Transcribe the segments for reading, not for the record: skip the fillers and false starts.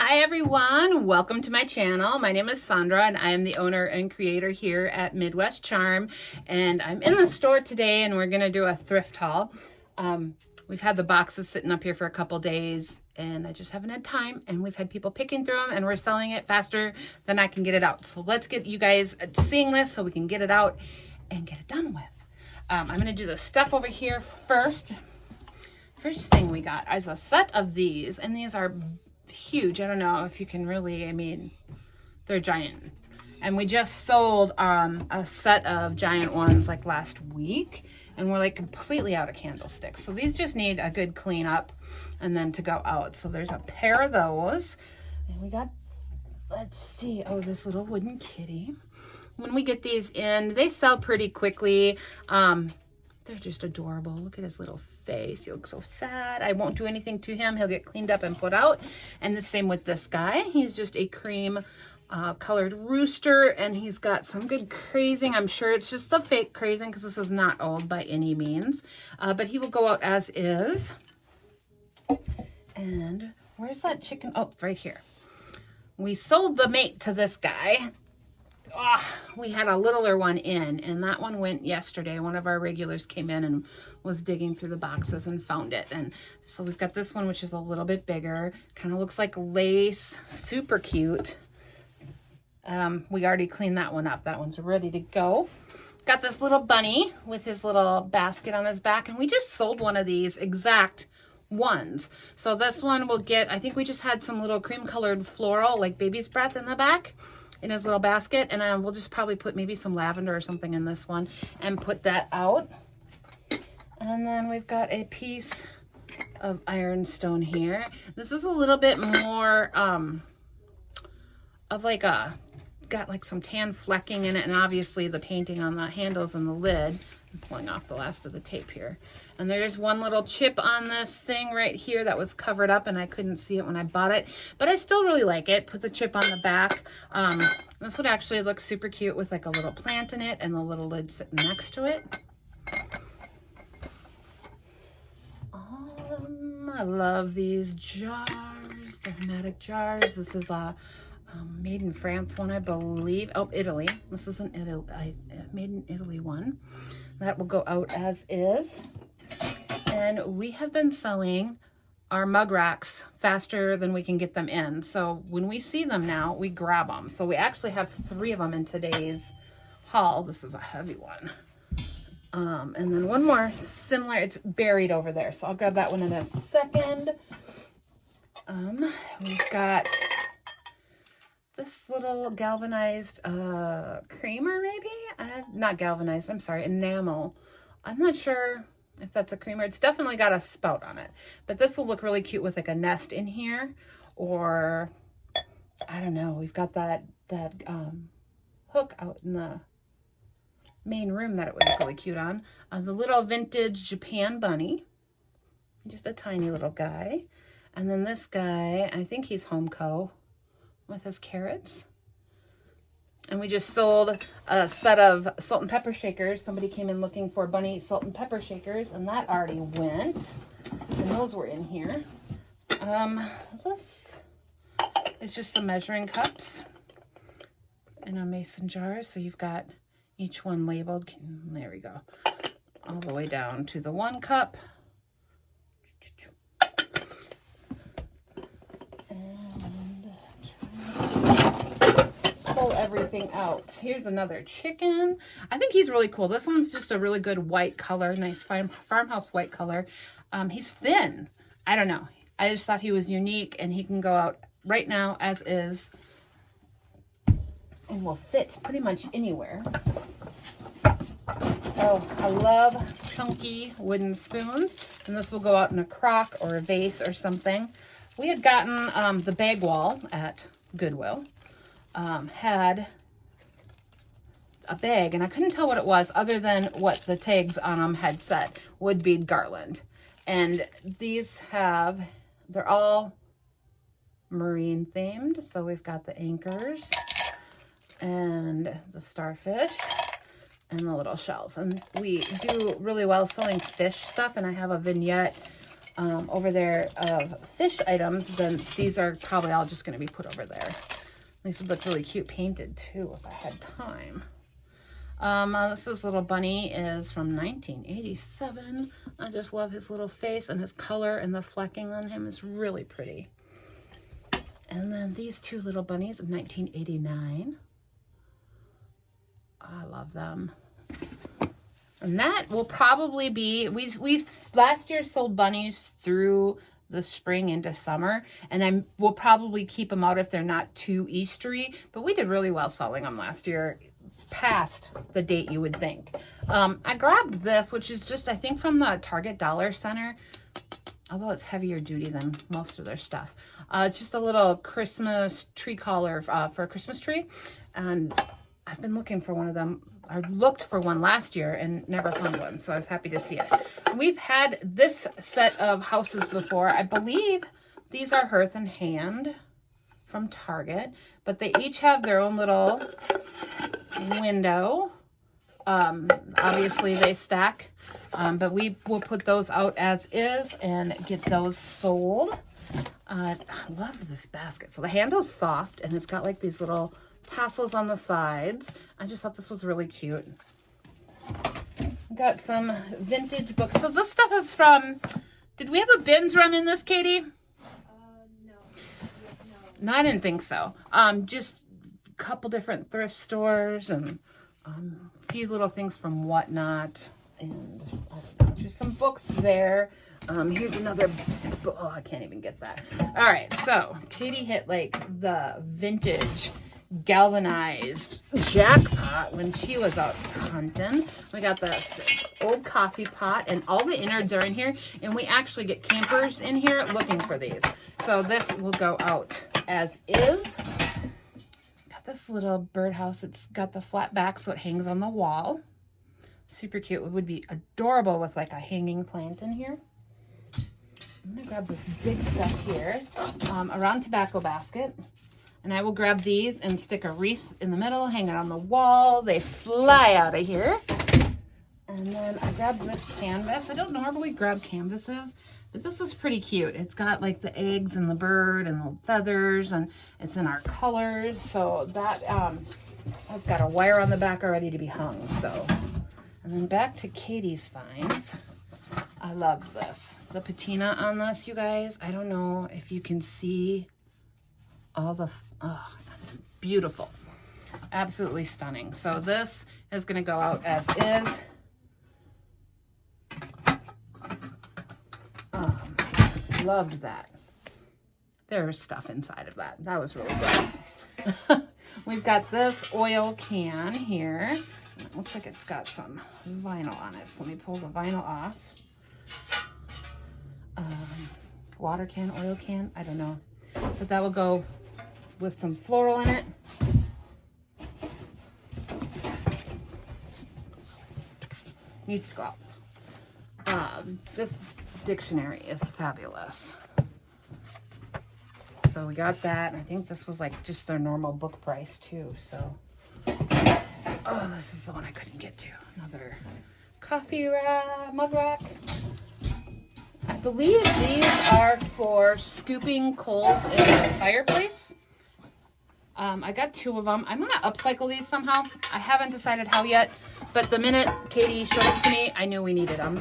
Hi everyone, welcome to my channel. My name is Sandra and I am the owner and creator here at Midwest Charm, and I'm in the store today and we're gonna do a thrift haul. We've had the boxes sitting up here for a couple days and I just haven't had time, and we've had people picking through them and we're selling it faster than I can get it out. So let's get you guys seeing this so we can get it out and get it done with. I'm gonna do the stuff over here first. First thing we got is a set of these, and these are huge. I don't know if you can really, they're giant. And we just sold a set of giant ones like last week, and we're like completely out of candlesticks. So these just need a good clean up and then to go out. So there's a pair of those. And we got, let's see, oh, this little wooden kitty. When we get these in, they sell pretty quickly. They're just adorable. Look at his little face. He looks so sad. I won't do anything to him. He'll get cleaned up and put out. And the same with this guy. He's just a cream colored rooster, and he's got some good crazing. I'm sure it's just the fake crazing because this is not old by any means. But he will go out as is. And where's that chicken? Oh, right here. We sold the mate to this guy. We had a littler one in, and that one went yesterday. One of our regulars came in and was digging through the boxes and found it. And so we've got this one, which is a little bit bigger, kind of looks like lace, super cute. We already cleaned that one up. That one's ready to go. Got this little bunny with his little basket on his back, and we just sold one of these exact ones. So this one will get, I think we just had some little cream colored floral, like baby's breath in the back, in his little basket, and we'll just probably put maybe some lavender or something in this one and put that out. And then we've got a piece of ironstone here. This is a little bit more of like got like some tan flecking in it, and obviously the painting on the handles and the lid. I'm pulling off the last of the tape here. And there's one little chip on this thing right here that was covered up, and I couldn't see it when I bought it, but I still really like it. Put the chip on the back. This would actually look super cute with like a little plant in it and the little lid sitting next to it. I love these jars. They're hermetic jars. This is a made in France one, I believe. Oh, Italy. This is an made in Italy one. That will go out as is. And we have been selling our mug racks faster than we can get them in. So when we see them now, we grab them. So we actually have 3 of them in today's haul. This is a heavy one. And then one more similar, it's buried over there. So I'll grab that one in a second. We've got this little galvanized creamer, maybe? Not galvanized, I'm sorry, enamel. I'm not sure if that's a creamer. It's definitely got a spout on it. But this will look really cute with like a nest in here. Or, I don't know, we've got that hook out in the main room that it would look really cute on. The little vintage Japan bunny. Just a tiny little guy. And then this guy, I think he's Homeco, with his carrots. And we just sold a set of salt and pepper shakers. Somebody came in looking for bunny salt and pepper shakers, and that already went. And those were in here. This is just some measuring cups in a mason jar. So you've got each one labeled. There we go. All the way down to the 1 cup. Pull everything out. Here's another chicken. I think he's really cool. This one's just a really good white color, nice farmhouse white color. He's thin. I don't know. I just thought he was unique, and he can go out right now as is and will fit pretty much anywhere. Oh, I love chunky wooden spoons, and this will go out in a crock or a vase or something. We had gotten the bag wall at Goodwill. Had a bag, and I couldn't tell what it was other than what the tags on them had said, wood bead garland. And these they're all marine themed. So we've got the anchors and the starfish and the little shells. And we do really well selling fish stuff, and I have a vignette over there of fish items, then these are probably all just going to be put over there. These would look really cute painted too if I had time. This little bunny is from 1987. I just love his little face, and his color and the flecking on him is really pretty. And then these two little bunnies of 1989. I love them. And that will probably be, we've last year sold bunnies through the spring into summer, and we'll probably keep them out if they're not too Eastery, but we did really well selling them last year, past the date you would think. I grabbed this, which is just, I think, from the Target Dollar Center, although it's heavier duty than most of their stuff. It's just a little Christmas tree collar for a Christmas tree, and I've been looking for one of them. I looked for one last year and never found one, so I was happy to see it. We've had this set of houses before. I believe these are Hearth and Hand from Target, but they each have their own little window. Obviously they stack, but we will put those out as is and get those sold. I love this basket. So the handle's soft, and it's got like these little tassels on the sides. I just thought this was really cute. Got some vintage books. So this stuff is from, did we have a bins run in this, Katie? No, I didn't think so. Just a couple different thrift stores and a few little things from Whatnot, and I don't know, just some books there. Here's another book. Oh, I can't even get that. All right, so Katie hit like the vintage Galvanized jackpot when she was out hunting. We got this old coffee pot, and all the innards are in here, and we actually get campers in here looking for these. So this will go out as is. Got this little birdhouse. It's got the flat back so it hangs on the wall. Super cute. It would be adorable with like a hanging plant in here. I'm gonna grab this big stuff here, a round tobacco basket. And I will grab these and stick a wreath in the middle, hang it on the wall. They fly out of here. And then I grabbed this canvas. I don't normally grab canvases, but this was pretty cute. It's got like the eggs and the bird and the feathers, and it's in our colors. So that, it's got a wire on the back already to be hung. So, and then back to Katie's finds. I love this. The patina on this, you guys. I don't know if you can see all the, oh, beautiful. Absolutely stunning. So this is going to go out as is. Loved that. There's stuff inside of that. That was really gross. We've got this oil can here. It looks like it's got some vinyl on it. So let me pull the vinyl off. Water can, oil can, I don't know. But that will go with some floral in it. Needs to go out. This dictionary is fabulous. So we got that. I think this was like just their normal book price too. So, oh, this is the one I couldn't get to. Another coffee rack, mug rack. I believe these are for scooping coals in the fireplace. I got 2 of them. I'm going to upcycle these somehow. I haven't decided how yet, but the minute Katie showed it to me, I knew we needed them.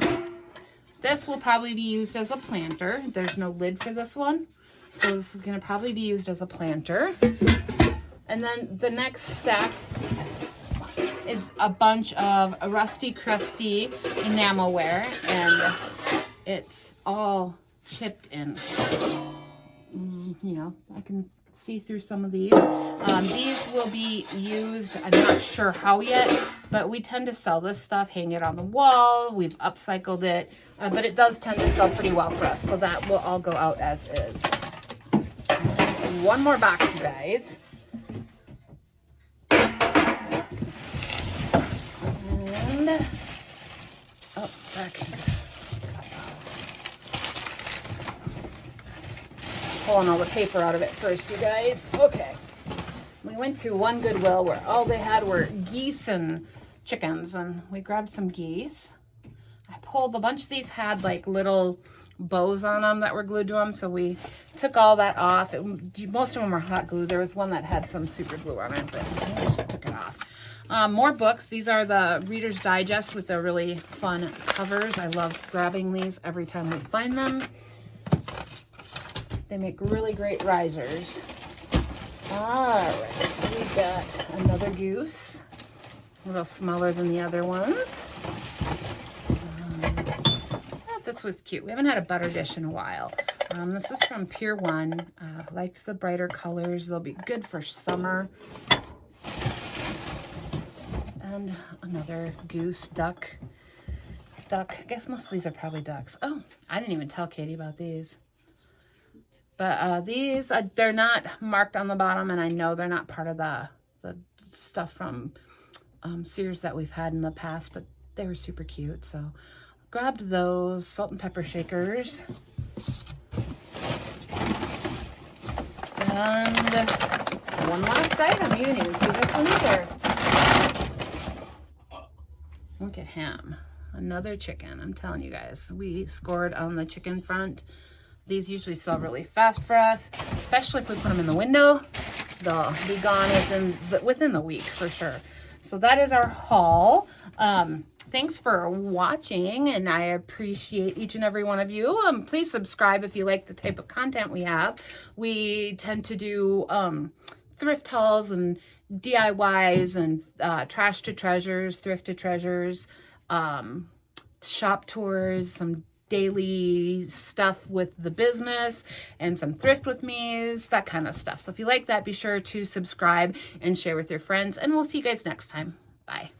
This will probably be used as a planter. There's no lid for this one, so this is going to probably be used as a planter. And then the next stack is a bunch of rusty, crusty Enamelware, and it's all chipped in. You know, I can see through some of these. These will be used, I'm not sure how yet, but we tend to sell this stuff, hang it on the wall. We've upcycled it, but it does tend to sell pretty well for us. So that will all go out as is. One more box, you guys. And, oh, back here. Pulling all the paper out of it first, you guys. Okay. We went to one Goodwill where all they had were geese and chickens, and we grabbed some geese. I pulled, a bunch of these had like little bows on them that were glued to them, so we took all that off. Most of them were hot glue. There was one that had some super glue on it, but I just took it off. More books. These are the Reader's Digest with the really fun covers. I love grabbing these every time we find them. They make really great risers. All right, we got another goose, a little smaller than the other ones. This was cute. We haven't had a butter dish in a while. This is from Pier 1. Like the brighter colors. They'll be good for summer. And another goose, duck. I guess most of these are probably ducks. Oh, I didn't even tell Katie about these. But these, they're not marked on the bottom, and I know they're not part of the stuff from Sears that we've had in the past, but they were super cute. So grabbed those salt and pepper shakers. And one last item. You didn't even see this one either. Look at him. Another chicken. I'm telling you guys, we scored on the chicken front. These usually sell really fast for us, especially if we put them in the window. They'll be gone within the week for sure. So that is our haul. Thanks for watching, and I appreciate each and every one of you. Please subscribe if you like the type of content we have. We tend to do thrift hauls and DIYs and trash to treasures, thrift to treasures, shop tours, some daily stuff with the business, and some thrift with me's, that kind of stuff. So if you like that, be sure to subscribe and share with your friends, and we'll see you guys next time. Bye.